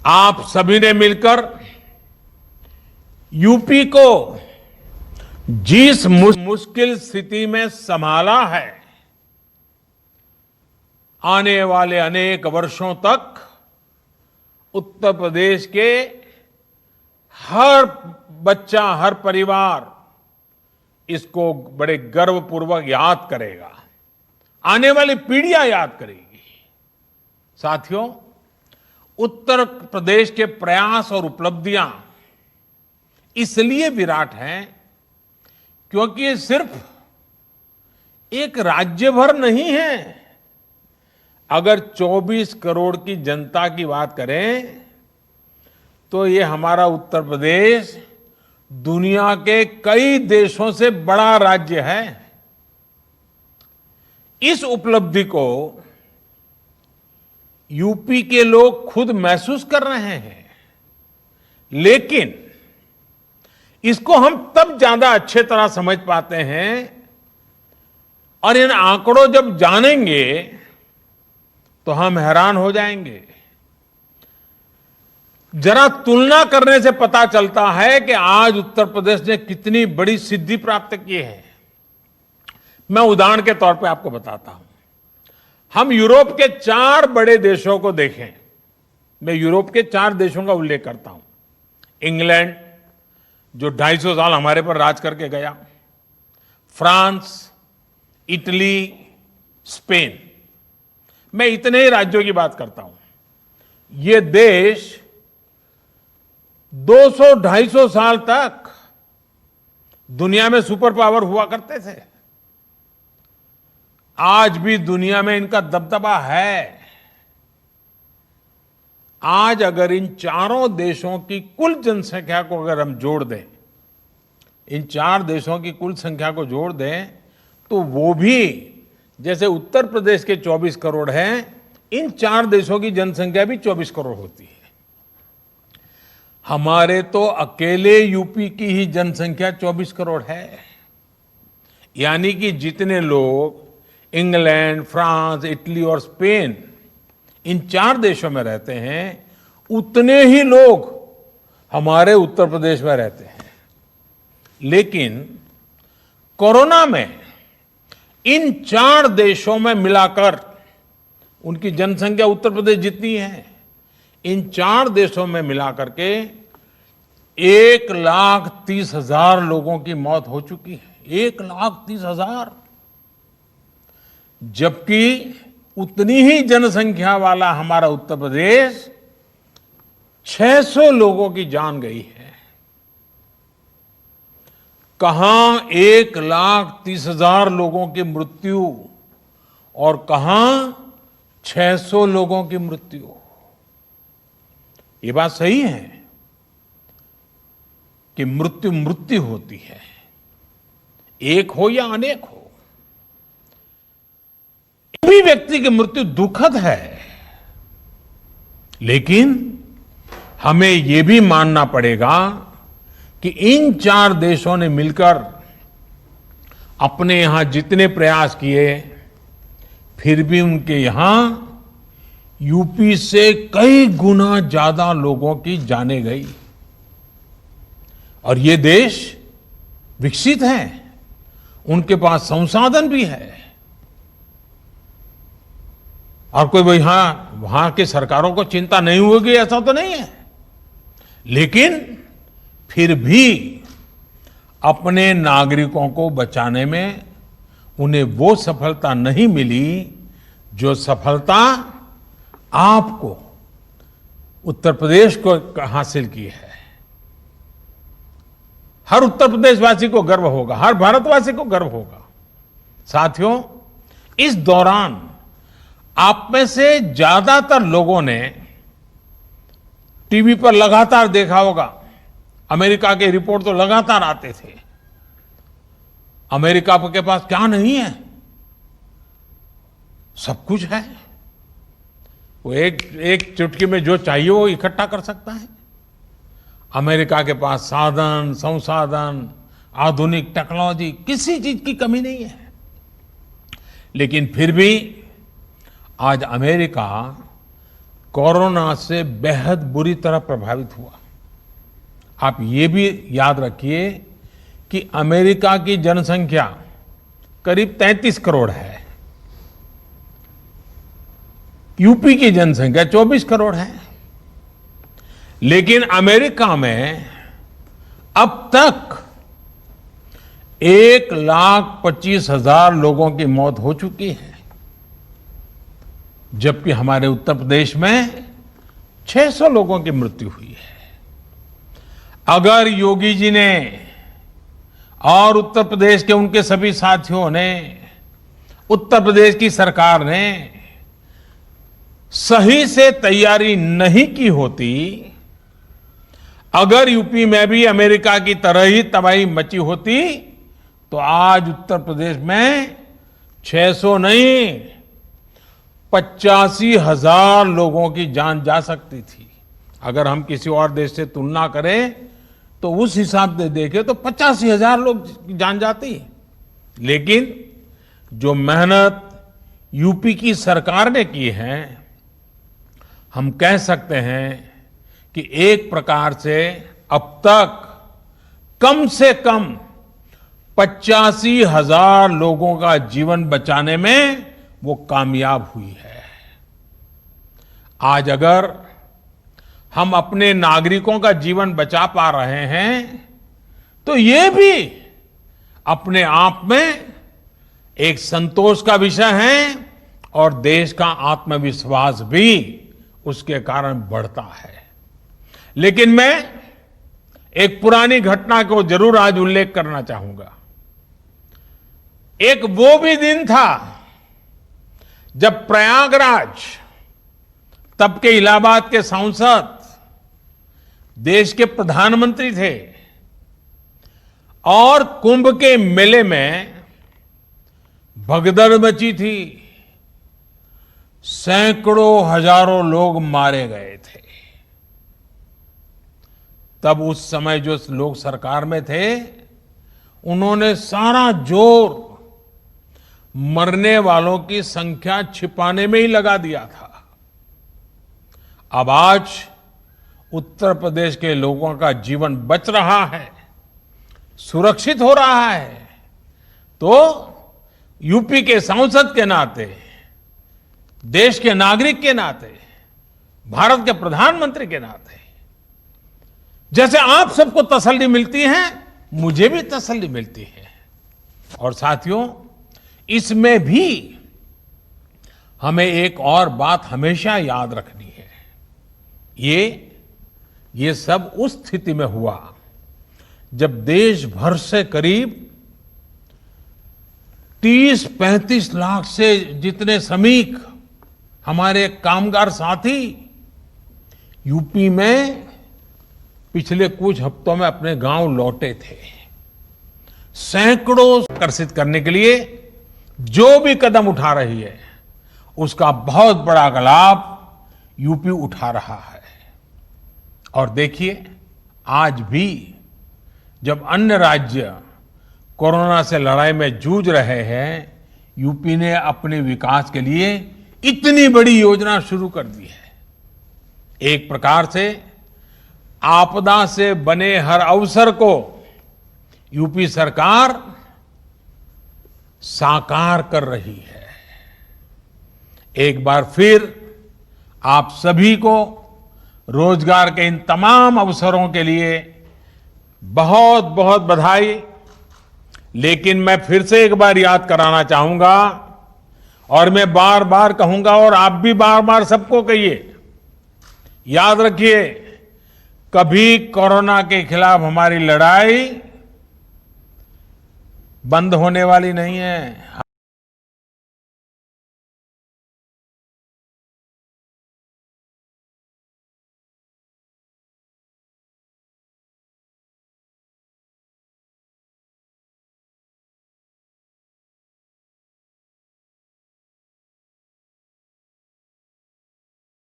आप सभी ने मिलकर यूपी को जिस मुश्किल स्थिति में संभाला है, आने वाले अनेक वर्षों तक उत्तर प्रदेश के हर बच्चा, हर परिवार इसको बड़े गर्वपूर्वक याद करेगा, आने वाली पीढ़ियां याद करेगी। साथियों, उत्तर प्रदेश के प्रयास और उपलब्धियां इसलिए विराट हैं क्योंकि ये सिर्फ एक राज्य भर नहीं है। अगर 24 करोड़ की जनता की बात करें तो ये हमारा उत्तर प्रदेश दुनिया के कई देशों से बड़ा राज्य है। इस उपलब्धि को यूपी के लोग खुद महसूस कर रहे हैं, लेकिन इसको हम तब ज्यादा अच्छे तरह समझ पाते हैं और इन आंकड़ों जब जानेंगे तो हम हैरान हो जाएंगे। जरा तुलना करने से पता चलता है कि आज उत्तर प्रदेश ने कितनी बड़ी सिद्धि प्राप्त की है। मैं उदाहरण के तौर पे आपको बताता हूं। हम यूरोप के 4 बड़े देशों को देखें। मैं यूरोप के 4 देशों का उल्लेख करता हूं। इंग्लैंड, जो 250 साल हमारे पर राज करके गया, फ्रांस, इटली, स्पेन। मैं इतने ही राज्यों की बात करता हूं। ये देश 200-250 साल तक दुनिया में सुपर पावर हुआ करते थे। आज भी दुनिया में इनका दबदबा है। आज अगर इन चारों देशों की कुल जनसंख्या को अगर हम जोड़ दें, इन 4 देशों की कुल संख्या को जोड़ दें, तो वो भी जैसे उत्तर प्रदेश के 24 करोड़ हैं, इन 4 देशों की जनसंख्या भी 24 करोड़ होती है। हमारे तो अकेले यूपी की ही जनसंख्या 24 करोड़ है। यानी कि जितने लोग इंग्लैंड, फ्रांस, इटली और स्पेन, इन 4 देशों में रहते हैं, उतने ही लोग हमारे उत्तर प्रदेश में रहते हैं। लेकिन कोरोना में इन 4 देशों में मिलाकर उनकी जनसंख्या उत्तर प्रदेश जितनी है, इन 4 देशों में मिलाकर के 1,30,000 लोगों की मौत हो चुकी है। 1,30,000। जबकि उतनी ही जनसंख्या वाला हमारा उत्तर प्रदेश 600 लोगों की जान गई है। कहां 1,30,000 लोगों की मृत्यु और कहां 600 लोगों की मृत्यु। ये बात सही है कि मृत्यु मृत्यु होती है, एक हो या अनेक हो। भी व्यक्ति की मृत्यु दुखद है, लेकिन हमें यह भी मानना पड़ेगा कि इन 4 देशों ने मिलकर अपने यहां जितने प्रयास किए, फिर भी उनके यहां यूपी से कई गुना ज्यादा लोगों की जानें गई। और ये देश विकसित है, उनके पास संसाधन भी है, और कोई वहां की सरकारों को चिंता नहीं होगी ऐसा तो नहीं है। लेकिन फिर भी अपने नागरिकों को बचाने में उन्हें वो सफलता नहीं मिली जो सफलता आपको उत्तर प्रदेश को हासिल की है। हर उत्तर प्रदेशवासी को गर्व होगा, हर भारतवासी को गर्व होगा। साथियों, इस दौरान आप में से ज्यादातर लोगों ने टीवी पर लगातार देखा होगा, अमेरिका के रिपोर्ट तो लगातार आते थे। अमेरिका के पास क्या नहीं है? सब कुछ है। वो एक चुटकी में जो चाहिए वो इकट्ठा कर सकता है। अमेरिका के पास साधन, संसाधन, आधुनिक टेक्नोलॉजी, किसी चीज की कमी नहीं है। लेकिन फिर भी आज अमेरिका कोरोना से बेहद बुरी तरह प्रभावित हुआ। आप ये भी याद रखिए कि अमेरिका की जनसंख्या करीब 33 करोड़ है, यूपी की जनसंख्या 24 करोड़ है, लेकिन अमेरिका में अब तक 1,25,000 लोगों की मौत हो चुकी है, जबकि हमारे उत्तर प्रदेश में 600 लोगों की मृत्यु हुई है। अगर योगी जी ने और उत्तर प्रदेश के उनके सभी साथियों ने, उत्तर प्रदेश की सरकार ने सही से तैयारी नहीं की होती, अगर यूपी में भी अमेरिका की तरह ही तबाही मची होती, तो आज उत्तर प्रदेश में 600 नहीं 85,000 लोगों की जान जा सकती थी। अगर हम किसी और देश से तुलना करें तो उस हिसाब से देखें तो 85,000 लोग की जान जाती। लेकिन जो मेहनत यूपी की सरकार ने की है, हम कह सकते हैं कि एक प्रकार से अब तक कम से कम 85,000 लोगों का जीवन बचाने में वो कामयाब हुई है। आज अगर हम अपने नागरिकों का जीवन बचा पा रहे हैं तो ये भी अपने आप में एक संतोष का विषय है और देश का आत्मविश्वास भी उसके कारण बढ़ता है। लेकिन मैं एक पुरानी घटना को जरूर आज उल्लेख करना चाहूंगा। एक वो भी दिन था जब प्रयागराज, तब के इलाहाबाद के सांसद, देश के प्रधानमंत्री थे और कुंभ के मेले में भगदड़ मची थी, सैकड़ों हजारों लोग मारे गए थे। तब उस समय जो लोग सरकार में थे, उन्होंने सारा जोर मरने वालों की संख्या छिपाने में ही लगा दिया था। अब आज उत्तर प्रदेश के लोगों का जीवन बच रहा है, सुरक्षित हो रहा है, तो यूपी के सांसद के नाते, देश के नागरिक के नाते, भारत के प्रधानमंत्री के नाते, जैसे आप सबको तसल्ली मिलती है, मुझे भी तसल्ली मिलती है। और साथियों, इसमें भी हमें एक और बात हमेशा याद रखनी है। ये सब उस स्थिति में हुआ जब देश भर से करीब 30-35 लाख से जितने श्रमिक, हमारे कामगार साथी यूपी में पिछले कुछ हफ्तों में अपने गांव लौटे थे। सैकड़ों आकर्षित करने के लिए जो भी कदम उठा रही है, उसका बहुत बड़ा लाभ यूपी उठा रहा है। और देखिए, आज भी जब अन्य राज्य कोरोना से लड़ाई में जूझ रहे हैं, यूपी ने अपने विकास के लिए इतनी बड़ी योजना शुरू कर दी है। एक प्रकार से आपदा से बने हर अवसर को यूपी सरकार साकार कर रही है। एक बार फिर आप सभी को रोजगार के इन तमाम अवसरों के लिए बहुत बहुत बधाई। लेकिन मैं फिर से एक बार याद कराना चाहूंगा, और मैं बार बार कहूंगा, और आप भी बार बार सबको कहिए, याद रखिए, कभी कोरोना के खिलाफ हमारी लड़ाई बंद होने वाली नहीं है।